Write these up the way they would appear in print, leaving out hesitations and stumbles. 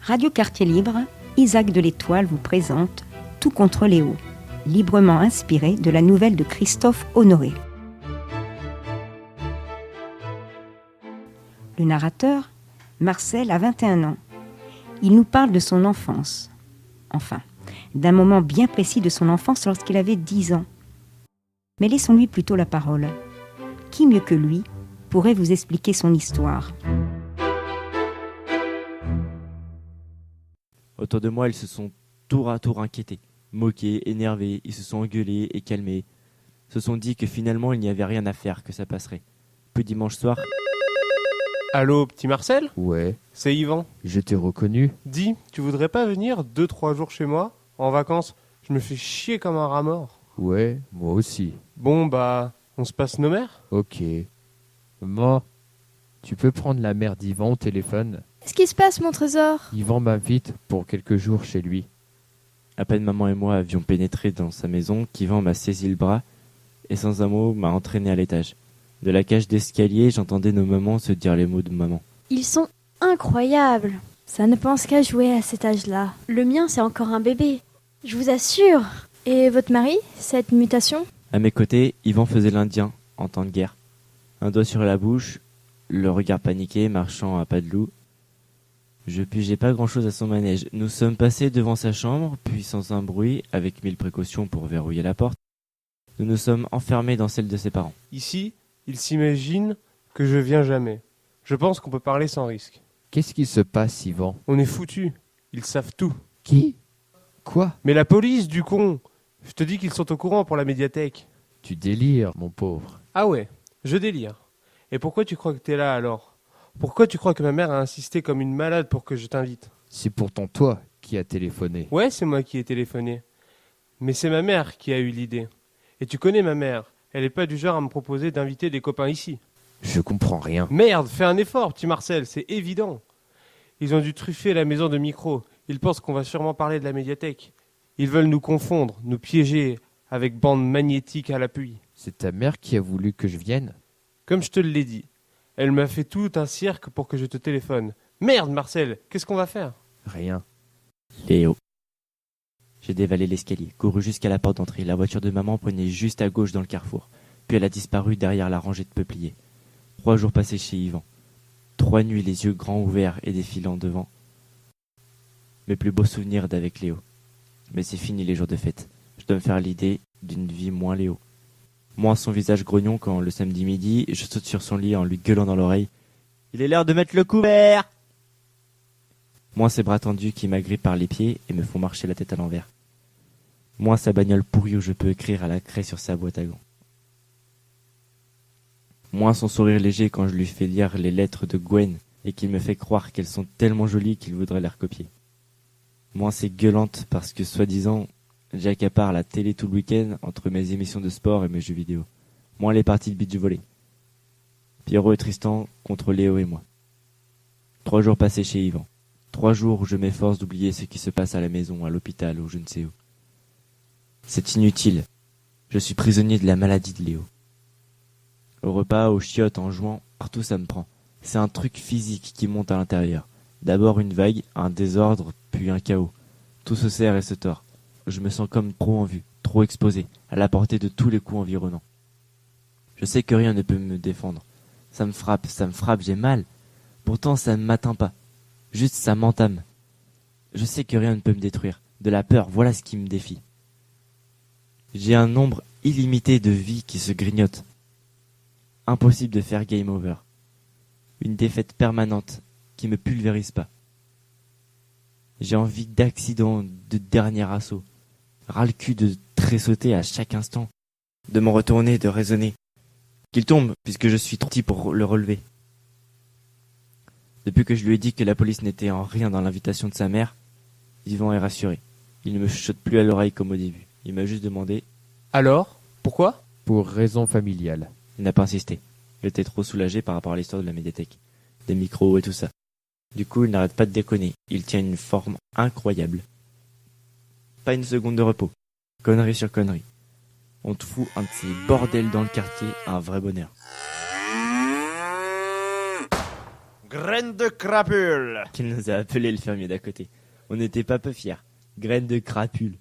Radio Quartier Libre, Isaac de l'Étoile vous présente Tout contre Léo, librement inspiré de la nouvelle de Christophe Honoré. Le narrateur, Marcel, a 21 ans. Il nous parle de son enfance. Enfin, d'un moment bien précis de son enfance lorsqu'il avait 10 ans. Mais laissons-lui plutôt la parole. Qui mieux que lui pourrait vous expliquer son histoire ? Autour de moi, ils se sont tour à tour inquiétés, moqués, énervés, ils se sont engueulés et calmés. Se sont dit que finalement il n'y avait rien à faire, que ça passerait. Puis dimanche soir... Allô, petit Marcel ? Ouais, C'est Yvan. je t'ai reconnu. Dis, tu voudrais pas venir 2-3 jours chez moi, en vacances ? Je me fais chier comme un rat mort. Ouais, moi aussi. Bon, bah, on se passe nos mères ? Ok. Maman, tu peux prendre la mère d'Yvan au téléphone ? Qu'est-ce qui se passe, mon trésor ? Yvan m'invite pour quelques jours chez lui. À peine maman et moi avions pénétré dans sa maison qu'Yvan m'a saisi le bras et sans un mot m'a entraîné à l'étage. De la cage d'escalier, j'entendais nos mamans se dire les mots de maman. Ils sont incroyables. Ça ne pense qu'à jouer à cet âge-là. Le mien, c'est encore un bébé. Je vous assure. Et votre mari, cette mutation ? À mes côtés, Yvan faisait l'Indien en temps de guerre. Un doigt sur la bouche, le regard paniqué, marchant à pas de loup. Je pigeais pas grand-chose à son manège. Nous sommes passés devant sa chambre, puis sans un bruit, avec 1000 précautions pour verrouiller la porte, nous nous sommes enfermés dans celle de ses parents. Ici, ils s'imaginent que je viens jamais. Je pense qu'on peut parler sans risque. Qu'est-ce qui se passe, Yvan ? On est foutus. Ils savent tout. Qui ? Quoi ? Mais la police, du con ! Je te dis qu'ils sont au courant pour la médiathèque. Tu délires, mon pauvre. Ah ouais, je délire. Et pourquoi tu crois que t'es là alors ? Pourquoi tu crois que ma mère a insisté comme une malade pour que je t'invite ? C'est pourtant toi qui as téléphoné. Ouais, c'est moi qui ai téléphoné. Mais c'est ma mère qui a eu l'idée. Et tu connais ma mère, elle est pas du genre à me proposer d'inviter des copains ici. Je comprends rien. Merde, fais un effort, petit Marcel, c'est évident. Ils ont dû truffer la maison de micros. Ils pensent qu'on va sûrement parler de la médiathèque. Ils veulent nous confondre, nous piéger, avec bande magnétique à l'appui. C'est ta mère qui a voulu que je vienne ? Comme je te l'ai dit, elle m'a fait tout un cirque pour que je te téléphone. Merde, Marcel, qu'est-ce qu'on va faire ? Rien. Léo. J'ai dévalé l'escalier, couru jusqu'à la porte d'entrée. La voiture de maman prenait juste à gauche dans le carrefour. Puis elle a disparu derrière la rangée de peupliers. 3 jours passés chez Yvan. 3 nuits les yeux grands ouverts et défilant devant. Mes plus beaux souvenirs d'avec Léo. Mais c'est fini les jours de fête. Je dois me faire l'idée d'une vie moins Léo. Moins son visage grognon quand, le samedi midi, je saute sur son lit en lui gueulant dans l'oreille. Il est l'heure de mettre le couvert ! Moins ses bras tendus qui m'agrippent par les pieds et me font marcher la tête à l'envers. Moins sa bagnole pourrie où je peux écrire à la craie sur sa boîte à gants. Moins son sourire léger quand je lui fais lire les lettres de Gwen et qu'il me fait croire qu'elles sont tellement jolies qu'il voudrait les recopier. Moins ses gueulantes parce que, soi-disant, j'accapare la télé tout le week-end entre mes émissions de sport et mes jeux vidéo. Moins les parties de beach volley. Pierrot et Tristan contre Léo et moi. 3 jours passés chez Yvan. 3 jours où je m'efforce d'oublier ce qui se passe à la maison, à l'hôpital ou je ne sais où. C'est inutile. Je suis prisonnier de la maladie de Léo. Au repas, aux chiottes, en jouant, partout ça me prend. C'est un truc physique qui monte à l'intérieur. D'abord une vague, un désordre, puis un chaos. Tout se serre et se tord. Je me sens comme trop en vue, trop exposé, à la portée de tous les coups environnants. Je sais que rien ne peut me défendre. Ça me frappe, j'ai mal. Pourtant ça ne m'atteint pas. Juste ça m'entame. Je sais que rien ne peut me détruire. De la peur, voilà ce qui me défie. J'ai un nombre illimité de vies qui se grignotent. Impossible de faire game over. Une défaite permanente qui me pulvérise pas. J'ai envie d'accident, de dernier assaut. Ras le cul de tressauter à chaque instant. De m'en retourner, de raisonner. Qu'il tombe, puisque je suis trop petit pour le relever. Depuis que je lui ai dit que la police n'était en rien dans l'invitation de sa mère, Yvan est rassuré. Il ne me chuchote plus à l'oreille comme au début. Il m'a juste demandé. Alors ? Pourquoi ? Pour raison familiale. Il n'a pas insisté. Il était trop soulagé par rapport à l'histoire de la médiathèque. Des micros et tout ça. Du coup, il n'arrête pas de déconner. Il tient une forme incroyable. Pas une seconde de repos. Connerie sur connerie. On te fout un de ces bordels dans le quartier, un vrai bonheur. Graine de crapule. qu'il nous a appelé le fermier d'à côté. On n'était pas peu fiers. Graines de crapule.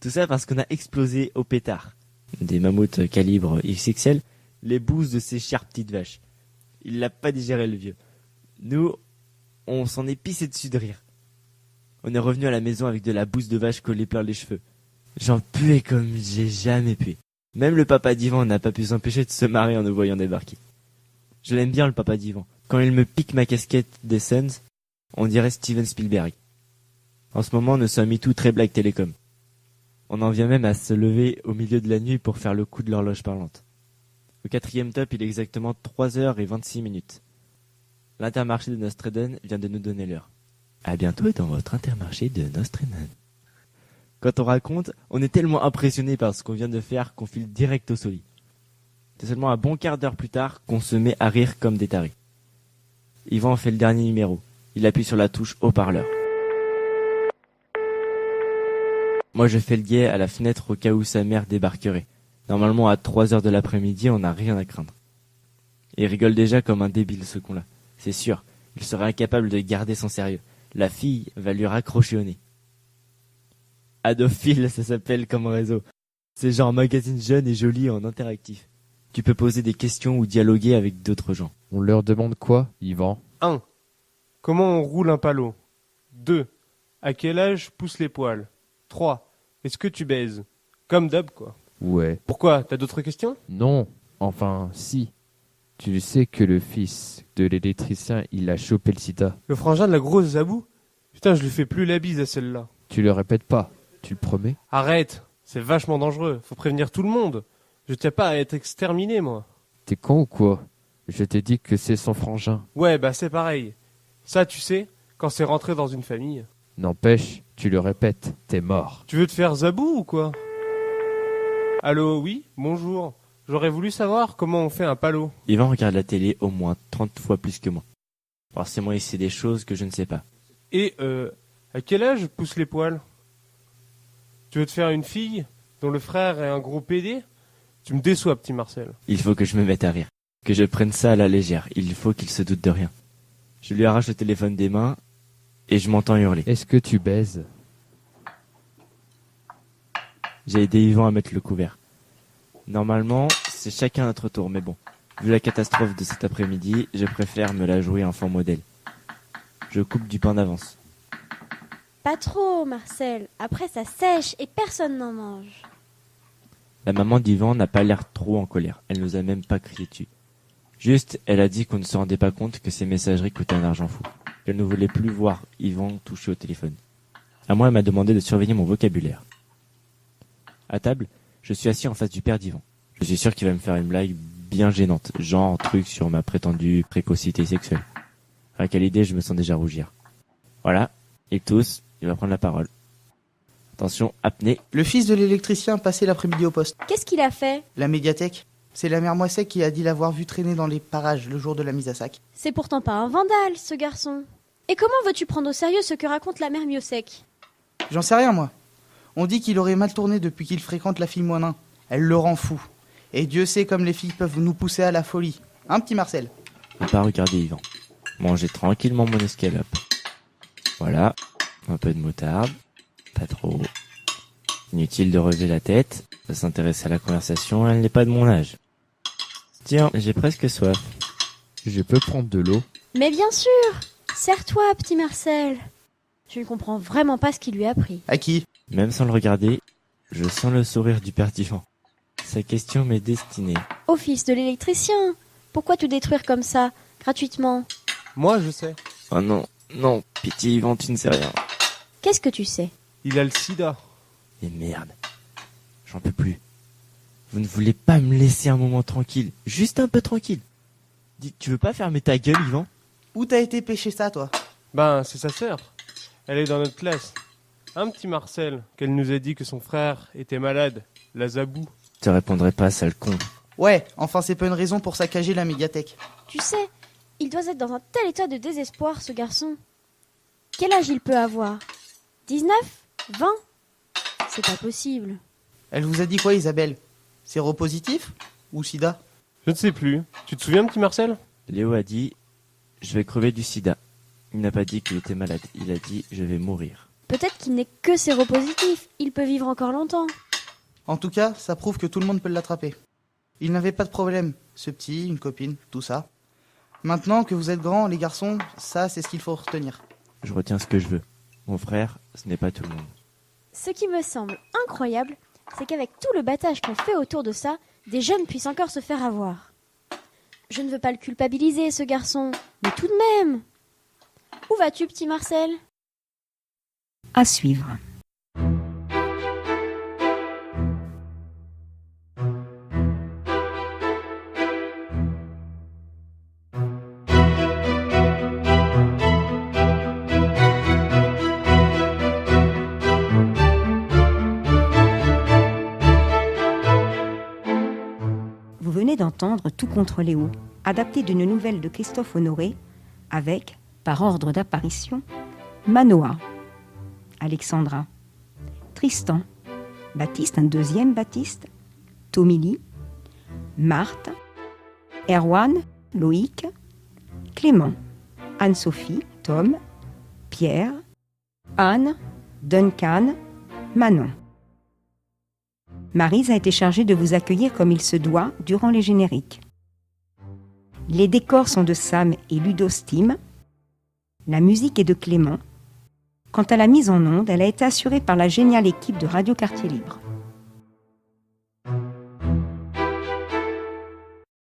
Tout ça parce qu'on a explosé au pétard. Des mammouths calibre XXL, les bouses de ces chères petites vaches. Il l'a pas digéré le vieux. Nous, on s'en est pissé dessus de rire. On est revenu à la maison avec de la bouse de vache collée plein les cheveux. J'en puais comme j'ai jamais pué. Même le papa d'Ivan n'a pas pu s'empêcher de se marrer en nous voyant débarquer. Je l'aime bien le papa d'Ivan. Quand il me pique ma casquette des Suns, on dirait Steven Spielberg. En ce moment, nous sommes tout très Black Télécom. On en vient même à se lever au milieu de la nuit pour faire le coup de l'horloge parlante. Au 4e top, il est exactement 3h26. L'Intermarché de Nostreden vient de nous donner l'heure. À bientôt dans votre Intermarché de Nostreden. Quand on raconte, on est tellement impressionné par ce qu'on vient de faire qu'on file direct au Soli. C'est seulement un bon quart d'heure plus tard qu'on se met à rire comme des tarés. Yvan fait le dernier numéro. Il appuie sur la touche haut-parleur. Moi je fais le guet à la fenêtre au cas où sa mère débarquerait. Normalement à 3h de l'après-midi, on n'a rien à craindre. Il rigole déjà comme un débile ce con-là. C'est sûr, il serait incapable de garder son sérieux. La fille va lui raccrocher au nez. Adophile, ça s'appelle comme réseau. C'est genre magazine jeune et joli en interactif. Tu peux poser des questions ou dialoguer avec d'autres gens. On leur demande quoi, Yvan? 1. Comment on roule un palo? 2. À quel âge poussent les poils? 3. Est-ce que tu baises? Comme d'hab, quoi. Ouais. Pourquoi? T'as d'autres questions? Non, enfin, si. Tu sais que le fils de l'électricien, il a chopé le sida. Le frangin de la grosse Zabou? Putain, je lui fais plus la bise à celle-là. Tu le répètes pas, tu le promets? Arrête, c'est vachement dangereux. Faut prévenir tout le monde. Je tiens pas à être exterminé, moi. T'es con ou quoi? Je t'ai dit que c'est son frangin. Ouais, bah c'est pareil. Ça, tu sais, quand c'est rentré dans une famille. N'empêche, tu le répètes, t'es mort. Tu veux te faire Zabou ou quoi? Allô, oui, bonjour. J'aurais voulu savoir comment on fait un palo. Yvan regarde la télé au moins 30 fois plus que moi. Forcément, il sait des choses que je ne sais pas. Et, à quel âge poussent les poils? Tu veux te faire une fille dont le frère est un gros PD? Tu me déçois, petit Marcel. Il faut que je me mette à rire. Que je prenne ça à la légère. Il faut qu'il se doute de rien. Je lui arrache le téléphone des mains et je m'entends hurler. Est-ce que tu baises? J'ai aidé Yvan à mettre le couvert. Normalement, c'est chacun notre tour, mais bon. Vu la catastrophe de cet après-midi, je préfère me la jouer enfant modèle. Je coupe du pain d'avance. Pas trop, Marcel. Après, ça sèche et personne n'en mange. La maman d'Yvan n'a pas l'air trop en colère. Elle nous a même pas crié dessus. Juste, elle a dit qu'on ne se rendait pas compte que ces messageries coûtaient un argent fou. Qu'elle ne voulait plus voir Yvan toucher au téléphone. À moi, elle m'a demandé de surveiller mon vocabulaire. À table, je suis assis en face du père d'Yvan. Je suis sûr qu'il va me faire une blague bien gênante, genre truc sur ma prétendue précocité sexuelle. Rien qu'à l'idée, je me sens déjà rougir. Voilà, il tousse, il va prendre la parole. Attention, apnée. Le fils de l'électricien passait l'après-midi au poste. Qu'est-ce qu'il a fait? La médiathèque. C'est la mère Moisset qui a dit l'avoir vu traîner dans les parages le jour de la mise à sac. C'est pourtant pas un vandale, ce garçon. Et comment veux-tu prendre au sérieux ce que raconte la mère Miosek? J'en sais rien, moi. On dit qu'il aurait mal tourné depuis qu'il fréquente la fille Moinin. Elle le rend fou. Et Dieu sait comme les filles peuvent nous pousser à la folie. Hein, petit Marcel? Ne pas regarder Yvan. Manger tranquillement mon escalope. Voilà, un peu de moutarde. Pas trop. Inutile de relever la tête. De s'intéresser à la conversation, elle n'est pas de mon âge. Tiens, j'ai presque soif. Je peux prendre de l'eau? Mais bien sûr! Serre-toi, petit Marcel. Je ne comprends vraiment pas ce qu'il lui a pris. À qui? Même sans le regarder, je sens le sourire du père d'Yvan. Sa question m'est destinée. Au fils de l'électricien, pourquoi te détruire comme ça, gratuitement? Moi, je sais. Oh non, non, pitié Yvan, tu ne sais rien. Qu'est-ce que tu sais? Il a le sida. Et merde, j'en peux plus. Vous ne voulez pas me laisser un moment tranquille, juste un peu tranquille. Dis, tu veux pas fermer ta gueule, Yvan? Où t'as été pêcher ça, toi? Ben, c'est sa sœur. Elle est dans notre classe. Un petit Marcel, qu'elle nous a dit que son frère était malade, la Zabou. Je te répondrai pas, sale con. Ouais, enfin c'est pas une raison pour saccager la médiathèque. Tu sais, il doit être dans un tel état de désespoir, ce garçon. Quel âge il peut avoir? 19? 20? C'est pas possible. Elle vous a dit quoi, Isabelle? Séropositif? Ou sida? Je ne sais plus. Tu te souviens, petit Marcel? Léo a dit, Je vais crever du sida. Il n'a pas dit qu'il était malade, il a dit je vais mourir. Peut-être qu'il n'est que séropositif. Il peut vivre encore longtemps. En tout cas, ça prouve que tout le monde peut l'attraper. Il n'avait pas de problème, ce petit, une copine, tout ça. Maintenant que vous êtes grands, les garçons, ça c'est ce qu'il faut retenir. Je retiens ce que je veux. Mon frère, ce n'est pas tout le monde. Ce qui me semble incroyable, c'est qu'avec tout le battage qu'on fait autour de ça, des jeunes puissent encore se faire avoir. Je ne veux pas le culpabiliser, ce garçon, mais tout de même. Où vas-tu, petit Marcel ? À suivre. Vous venez d'entendre Tout contre Léo, adapté d'une nouvelle de Christophe Honoré, avec, par ordre d'apparition, Manoa, Alexandra, Tristan, Baptiste, un deuxième Baptiste, Tomili, Marthe, Erwan, Loïc, Clément, Anne-Sophie, Tom, Pierre, Anne, Duncan, Manon. Maryse a été chargée de vous accueillir comme il se doit durant les génériques. Les décors sont de Sam et Ludo Steam. La musique est de Clément. Quant à la mise en onde, elle a été assurée par la géniale équipe de Radio Quartier Libre.